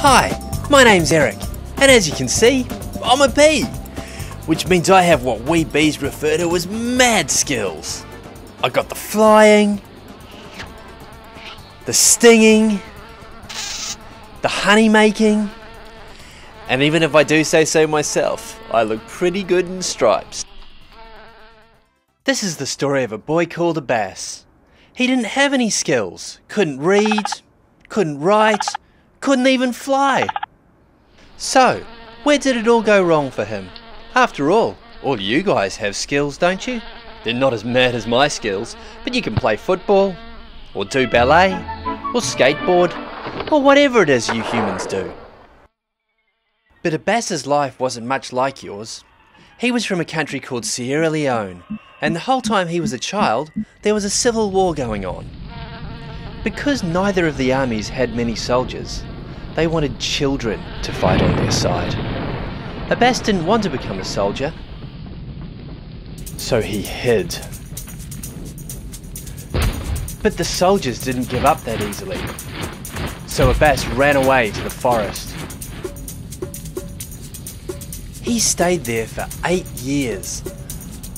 Hi, my name's Eric, and as you can see, I'm a bee, which means I have what we bees refer to as mad skills. I got the flying, the stinging, the honey making, and even if I do say so myself, I look pretty good in stripes. This is the story of a boy called Abbas. He didn't have any skills, couldn't read, couldn't write, couldn't even fly. So, where did it all go wrong for him? After all you guys have skills, don't you? They're not as mad as my skills, but you can play football, or do ballet, or skateboard, or whatever it is you humans do. But Abbas's life wasn't much like yours. He was from a country called Sierra Leone, and the whole time he was a child, there was a civil war going on. Because neither of the armies had many soldiers, they wanted children to fight on their side. Abbas didn't want to become a soldier, so he hid. But the soldiers didn't give up that easily, so Abbas ran away to the forest. He stayed there for 8 years.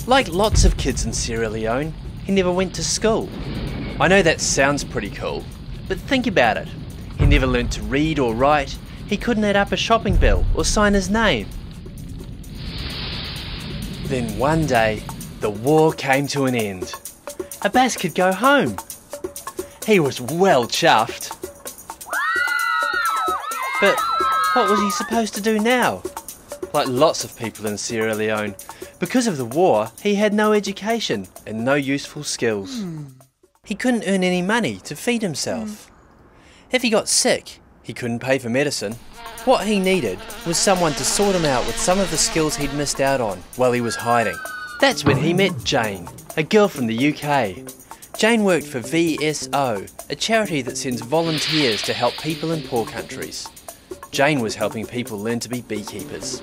Like lots of kids in Sierra Leone, he never went to school. I know that sounds pretty cool, but think about it. He never learnt to read or write, he couldn't add up a shopping bill or sign his name. Then one day, the war came to an end. Abbas could go home. He was well chuffed. But what was he supposed to do now? Like lots of people in Sierra Leone, because of the war, he had no education and no useful skills. He couldn't earn any money to feed himself. If he got sick, he couldn't pay for medicine. What he needed was someone to sort him out with some of the skills he'd missed out on while he was hiding. That's when he met Jane, a girl from the UK. Jane worked for VSO, a charity that sends volunteers to help people in poor countries. Jane was helping people learn to be beekeepers.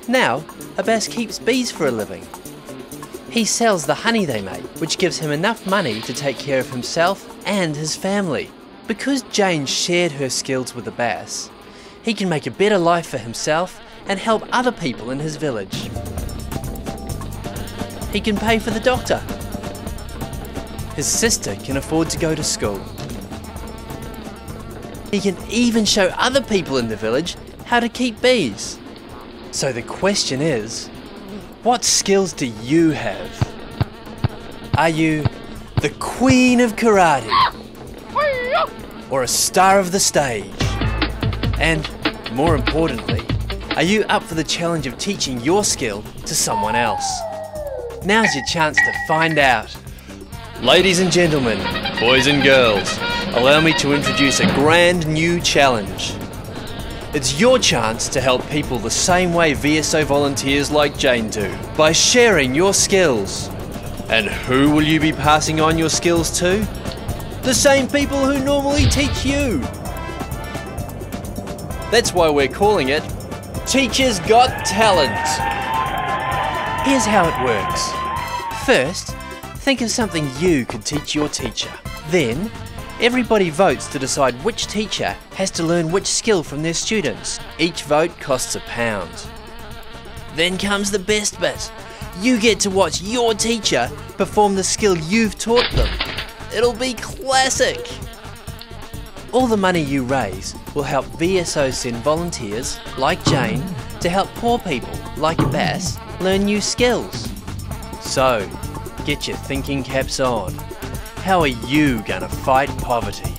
Now, Abbas keeps bees for a living. He sells the honey they make, which gives him enough money to take care of himself and his family. Because Jane shared her skills with Abbas, he can make a better life for himself and help other people in his village. He can pay for the doctor. His sister can afford to go to school. He can even show other people in the village how to keep bees. So the question is, what skills do you have? Are you the Queen of Karate? Or a star of the stage? And, more importantly, are you up for the challenge of teaching your skill to someone else? Now's your chance to find out. Ladies and gentlemen, boys and girls, allow me to introduce a grand new challenge. It's your chance to help people the same way VSO volunteers like Jane do, by sharing your skills. And who will you be passing on your skills to? The same people who normally teach you. That's why we're calling it Teachers Got Talent. Here's how it works. First, think of something you could teach your teacher. Then, everybody votes to decide which teacher has to learn which skill from their students. Each vote costs £1. Then comes the best bit. You get to watch your teacher perform the skill you've taught them. It'll be classic! All the money you raise will help VSO send volunteers, like Jane, to help poor people, like Abbas, learn new skills. So, get your thinking caps on. How are you gonna fight poverty?